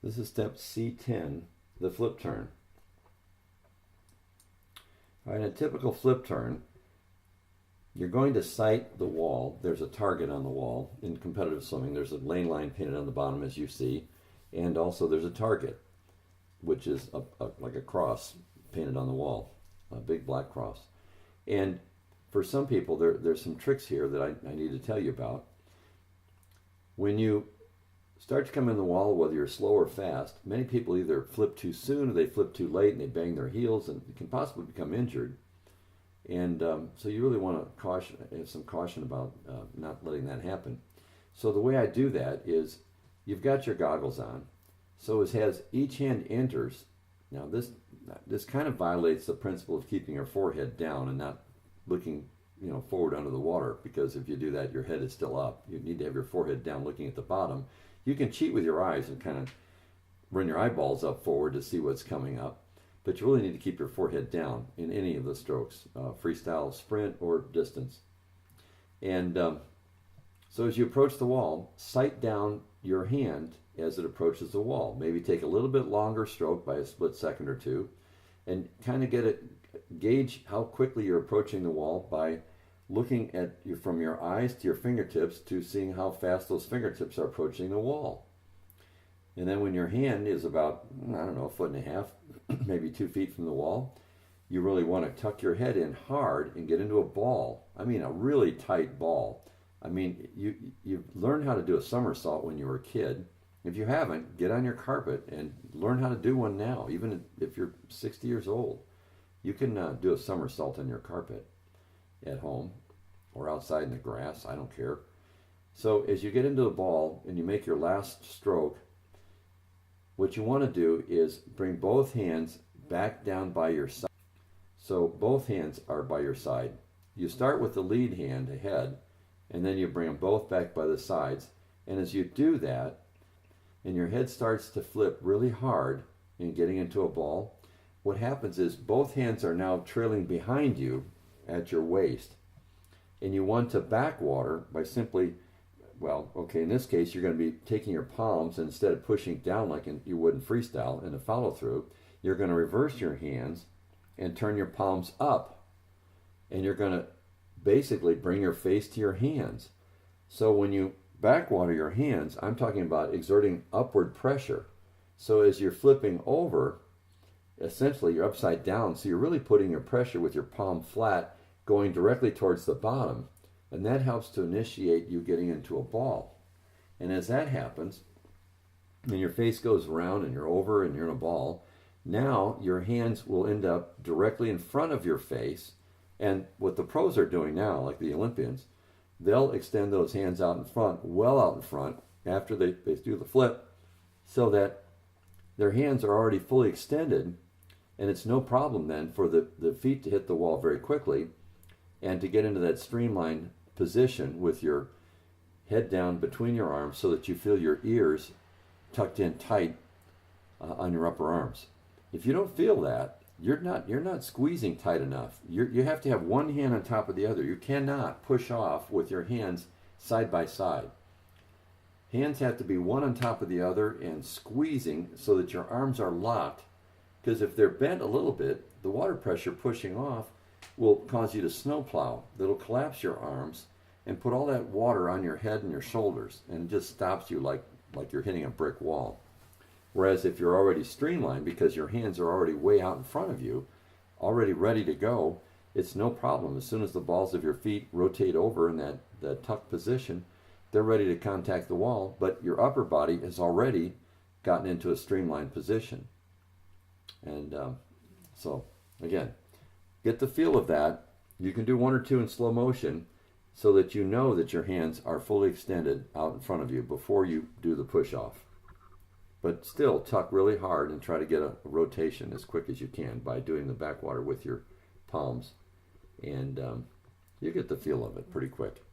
This is step C10, the flip turn. All right, in a typical flip turn, you're going to sight the wall. There's a target on the wall. In competitive swimming, there's a lane line painted on the bottom, as you see, and also there's a target, which is like a cross painted on the wall, a big black cross. And for some people, there's some tricks here that I need to tell you about. When you start to come in the wall, whether you're slow or fast, many people either flip too soon or they flip too late and they bang their heels and can possibly become injured. And so you really want to have some caution about not letting that happen. So the way I do that is you've got your goggles on. So as each hand enters, now this kind of violates the principle of keeping your forehead down and not looking forward under the water, because if you do that, your head is still up. You need to have your forehead down looking at the bottom. You can cheat with your eyes and kind of run your eyeballs up forward to see what's coming up, but you really need to keep your forehead down in any of the strokes, freestyle, sprint, or distance. And so as you approach the wall, sight down your hand as it approaches the wall. Maybe take a little bit longer stroke by a split second or two, and kind of gauge how quickly you're approaching the wall by looking at from your eyes to your fingertips to seeing how fast those fingertips are approaching the wall. And then when your hand is about, a foot and a half, maybe 2 feet from the wall, you really want to tuck your head in hard and get into a ball. I mean, a really tight ball. I mean, you learned how to do a somersault when you were a kid. If you haven't, get on your carpet and learn how to do one now. Even if you're 60 years old, you can do a somersault on your carpet at home or outside in the grass. I don't care. So as you get into the ball and you make your last stroke, what you want to do is bring both hands back down by your side. So both hands are by your side. You start with the lead hand ahead, and then you bring them both back by the sides. And as you do that, and your head starts to flip really hard in getting into a ball, what happens is both hands are now trailing behind you at your waist. And you want to backwater by simply, in this case, you're going to be taking your palms, and instead of pushing down like you would in freestyle in a follow through, you're going to reverse your hands and turn your palms up. And you're going to basically bring your face to your hands. So when you backwater your hands, I'm talking about exerting upward pressure. So as you're flipping over, essentially you're upside down. So you're really putting your pressure with your palm flat going directly towards the bottom. And that helps to initiate you getting into a ball. And as that happens, and your face goes around and you're over and you're in a ball, now your hands will end up directly in front of your face. And what the pros are doing now, like the Olympians, they'll extend those hands out in front, well out in front, after they do the flip, so that their hands are already fully extended, and it's no problem then for the feet to hit the wall very quickly and to get into that streamlined position with your head down between your arms so that you feel your ears tucked in tight on your upper arms. If you don't feel that, you're not squeezing tight enough. You have to have one hand on top of the other. You cannot push off with your hands side by side. Hands have to be one on top of the other and squeezing so that your arms are locked, because if they're bent a little bit, the water pressure pushing off will cause you to snowplow. That'll collapse your arms and put all that water on your head and your shoulders, and it just stops you like you're hitting a brick wall. Whereas if you're already streamlined, because your hands are already way out in front of you, already ready to go, it's no problem. As soon as the balls of your feet rotate over in that tucked position, they're ready to contact the wall, but your upper body has already gotten into a streamlined position. And so, again, get the feel of that. You can do one or two in slow motion so that you know that your hands are fully extended out in front of you before you do the push-off. But still tuck really hard and try to get a rotation as quick as you can by doing the backwater with your palms. And you get the feel of it pretty quick.